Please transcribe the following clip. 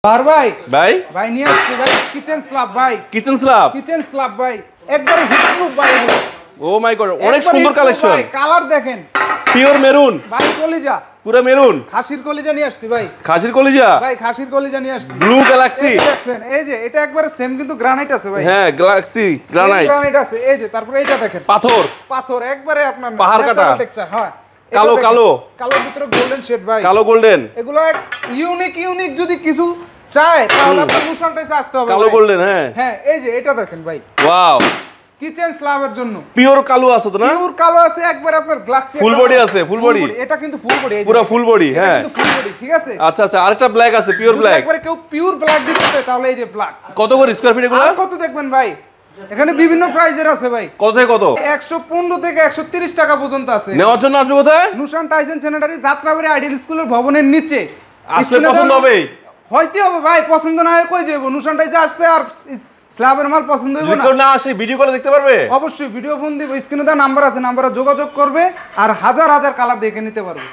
আর ভাই ভাই ভাই নিয়ে আসছি ভাই কিচেন স্ল্যাব ভাই কিচেন স্ল্যাব ভাই একবারে হিটপ্রুফ ভাই এগুলো। ও মাই গড অনেক সুন্দর কালেকশন কালার দেখেন পিওর মেরুন ভাই কলিজা পুরো মেরুন খাসির কলিজা নিয়ে আসছি ভাই খাসির কলিজা ভাই খাসির কলিজা নিয়ে আসছি ব্লু গ্যালাক্সি এই যে দেখছেন এই যে এটা একবারে সেম কিন্তু গ্রানাইট আছে ভাই হ্যাঁ গ্যালাক্সি গ্রানাইট গ্রানাইট আছে এই যে তারপরে এটা দেখেন পাথর একবারে আপনার পাহাড় কাটা টেক্সচার হ্যাঁ কালো কালো কালোর ভিতরে গোল্ডেন শেড ভাই কালো গোল্ডেন এগুলো এক ইউনিক যদি কিছু চায় তাহলে আপনি মুশান টাইসে আসতে হবে কালো গোল্ডেন হ্যাঁ হ্যাঁ এই যে এটা দেখেন ভাই ওয়াও কিচেন স্ল্যাবের জন্য পিওর কালো আছে তো না পিওর কালো আছে একবার আপনার গ্লাক্সি ফুল বডি আছে ফুল বডি এটা কিন্তু ফুল বডি পুরো ফুল বডি হ্যাঁ কিন্তু ফুল বডি ঠিক আছে আচ্ছা আচ্ছা আরেকটা ব্ল্যাক আছে পিওর যদি ব্ল্যাক একবারে কেউ পিওর ব্ল্যাক দিতে চায় তাহলে এই যে ব্ল্যাক কত করে স্কয়ার ফিট এগুলো আর কত দেখবেন ভাই এখানে বিভিন্ন প্রাইজের আছে ভাই কত থেকে কত 115 থেকে 130 টাকা পর্যন্ত আছে নেওয়ার জন্য আসবে কোথায় Nushan Tyson sanitary Jatrabari ideal স্কুলের ভবনের নিচে আসলে পছন্দ হবে হইতে হবে ভাই পছন্দ না হয় কই যাব নুশান টাইসে আসছে আর স্ল্যাবের মাল পছন্দ হইব যদি কেউ না আসে ভিডিও করে দেখতে পারবে অবশ্যই ভিডিও ফোন দিব স্ক্রিনে দেওয়া নাম্বার আছে নাম্বারে যোগাযোগ করবে আর হাজার হাজার কালার দেখে নিতে পারবে